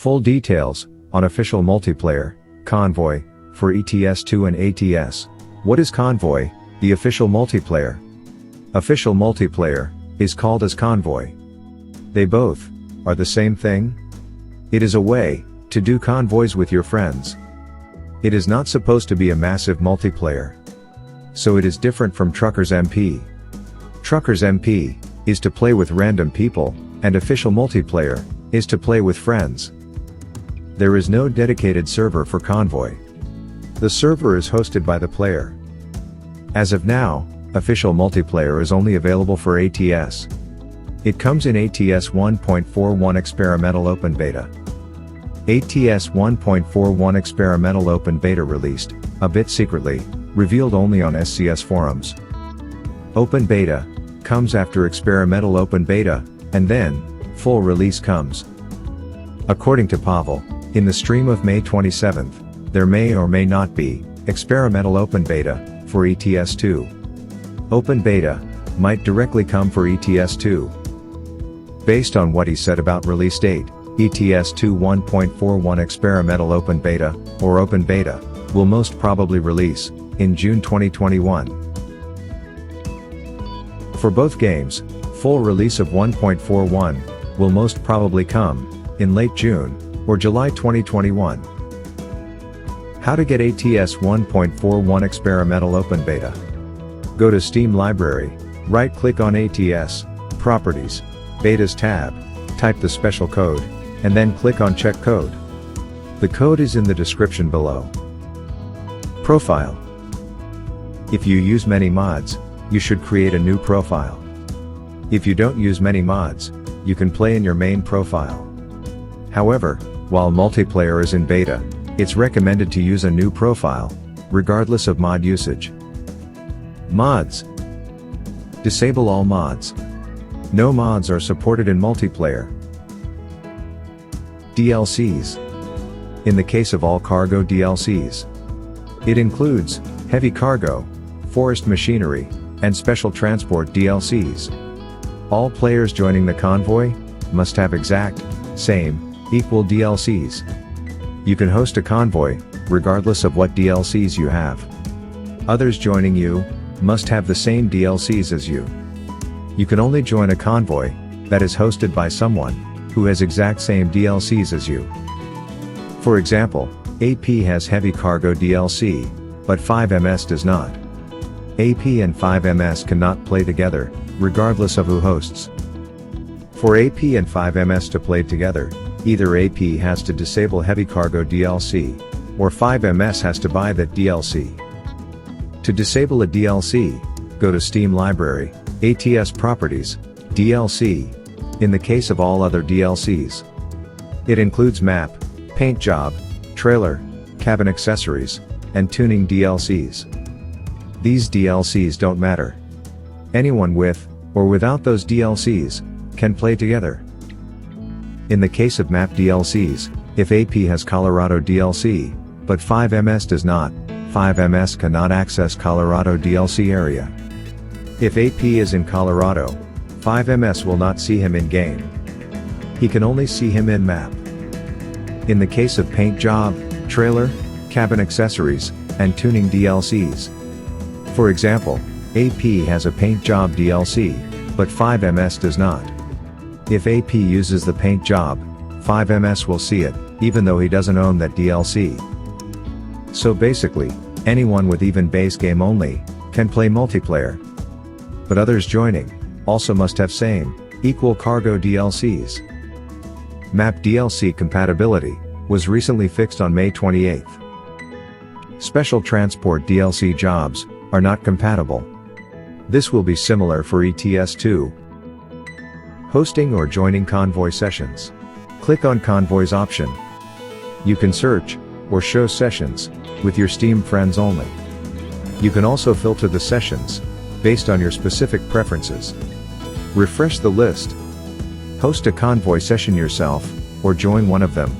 Full details on official multiplayer, Convoy, for ETS2 and ATS. What is Convoy, the official multiplayer? Official multiplayer is called as Convoy. They both are the same thing? It is a way to do convoys with your friends. It is not supposed to be a massive multiplayer. So it is different from Truckers MP. Truckers MP is to play with random people, and official multiplayer is to play with friends. There is no dedicated server for Convoy. The server is hosted by the player. As of now, official multiplayer is only available for ATS. It comes in ATS 1.41 Experimental Open Beta. ATS 1.41 Experimental Open Beta released, a bit secretly, revealed only on SCS forums. Open Beta comes after Experimental Open Beta, and then full release comes. According to Pavel, in the stream of May 27th, there may or may not be Experimental Open Beta for ETS2. Open Beta might directly come for ETS2. Based on what he said about release date, ETS2 1.41 Experimental Open Beta, or Open Beta, will most probably release in June 2021. For both games, full release of 1.41 will most probably come in late June or July 2021. How to get ATS 1.41 Experimental Open Beta? Go to Steam Library, right-click on ATS, Properties, Betas tab, type the special code, and then click on Check Code. The code is in the description below. Profile. If you use many mods, you should create a new profile. If you don't use many mods, you can play in your main profile. However, while multiplayer is in beta, it's recommended to use a new profile, regardless of mod usage. Mods. Disable all mods. No mods are supported in multiplayer. DLCs. In the case of all cargo DLCs, it includes heavy cargo, forest machinery, and special transport DLCs. All players joining the convoy must have exact, same, equal DLCs. You can host a convoy, regardless of what DLCs you have. Others joining you must have the same DLCs as you. You can only join a convoy that is hosted by someone who has exact same DLCs as you. For example, AP has heavy cargo DLC, but 5MS does not. AP and 5MS cannot play together, regardless of who hosts. For AP and 5MS to play together, either AP has to disable heavy cargo DLC, or 5MS has to buy that DLC. To disable a DLC, go to Steam Library, ATS Properties, DLC, in the case of all other DLCs. It includes map, paint job, trailer, cabin accessories, and tuning DLCs. These DLCs don't matter. Anyone with, or without those DLCs, can play together. In the case of map DLCs, if AP has Colorado DLC, but 5MS does not, 5MS cannot access Colorado DLC area. If AP is in Colorado, 5MS will not see him in game. He can only see him in map. In the case of paint job, trailer, cabin accessories, and tuning DLCs. For example, AP has a paint job DLC, but 5MS does not. If AP uses the paint job, 5MS will see it, even though he doesn't own that DLC. So basically, anyone with even base game only can play multiplayer. But others joining also must have same, equal cargo DLCs. Map DLC compatibility was recently fixed on May 28th. Special transport DLC jobs are not compatible. This will be similar for ETS2. Hosting or joining convoy sessions. Click on Convoys option. You can search or show sessions with your Steam friends only. You can also filter the sessions based on your specific preferences. Refresh the list. Host a convoy session yourself, or join one of them.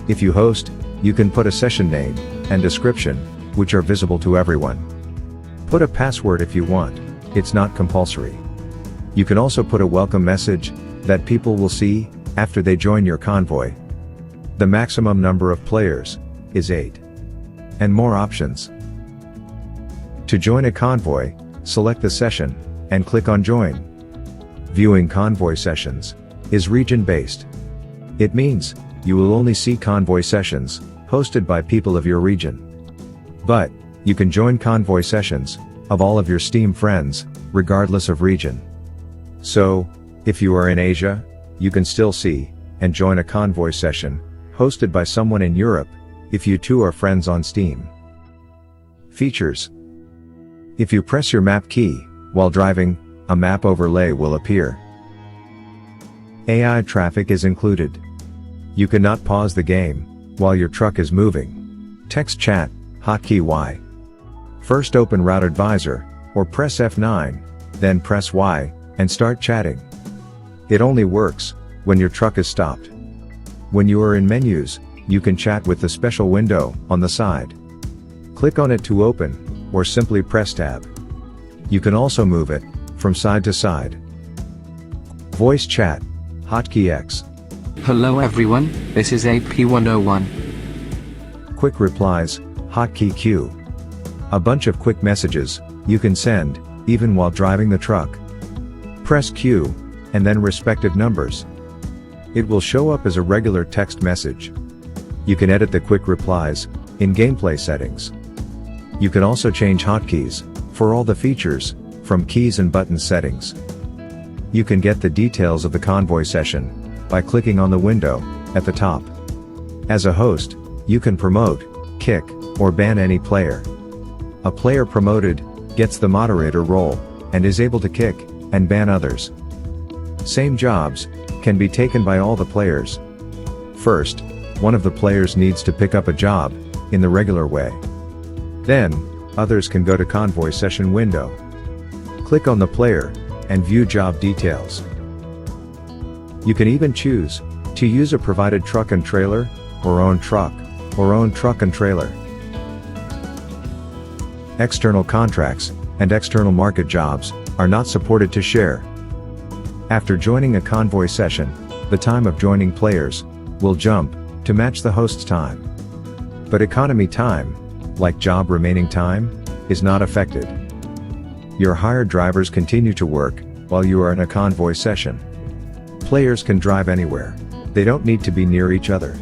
If you host, you can put a session name and description, which are visible to everyone. Put a password if you want, it's not compulsory. You can also put a welcome message that people will see after they join your convoy. The maximum number of players is 8. And more options. To join a convoy, select the session, and click on Join. Viewing convoy sessions is region-based. It means you will only see convoy sessions hosted by people of your region. But you can join convoy sessions of all of your Steam friends, regardless of region. So, if you are in Asia, you can still see and join a convoy session hosted by someone in Europe if you two are friends on Steam. Features. If you press your map key while driving, a map overlay will appear. AI traffic is included. You cannot pause the game while your truck is moving. Text chat, hotkey Y. First open Route Advisor, or press F9, then press Y, and start chatting. It only works when your truck is stopped. When you are in menus, you can chat with the special window on the side. Click on it to open, or simply press Tab. You can also move it from side to side. Voice chat, hotkey X. Hello everyone, this is AP101. Quick replies, hotkey Q. A bunch of quick messages you can send even while driving the truck. Press Q, and then respective numbers. It will show up as a regular text message. You can edit the quick replies in gameplay settings. You can also change hotkeys for all the features from keys and button settings. You can get the details of the convoy session by clicking on the window at the top. As a host, you can promote, kick, or ban any player. A player promoted gets the moderator role and is able to kick and ban others. Same jobs can be taken by all the players. First, one of the players needs to pick up a job in the regular way. Then, others can go to convoy session window. Click on the player and view job details. You can even choose to use a provided truck and trailer, or own truck and trailer. External contracts and external market jobs are not supported to share. After joining a convoy session, the time of joining players will jump to match the host's time. But economy time, like job remaining time, is not affected. Your hired drivers continue to work while you are in a convoy session. Players can drive anywhere. They don't need to be near each other.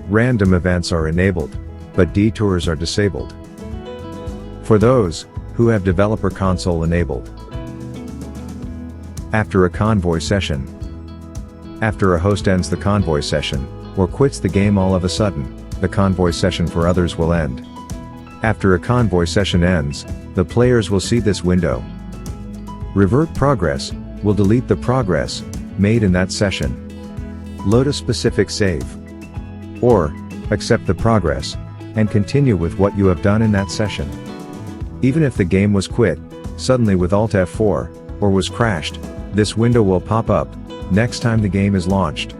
Random events are enabled, but detours are disabled. For those who have developer console enabled. After a convoy session. After a host ends the convoy session, or quits the game all of a sudden, the convoy session for others will end. After a convoy session ends, the players will see this window. Revert progress will delete the progress made in that session. Load a specific save. Or, accept the progress and continue with what you have done in that session. Even if the game was quit suddenly with Alt F4, or was crashed, this window will pop up next time the game is launched.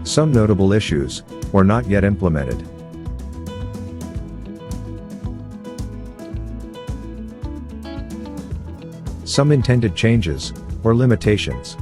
Some notable issues or not yet implemented. Some intended changes or limitations.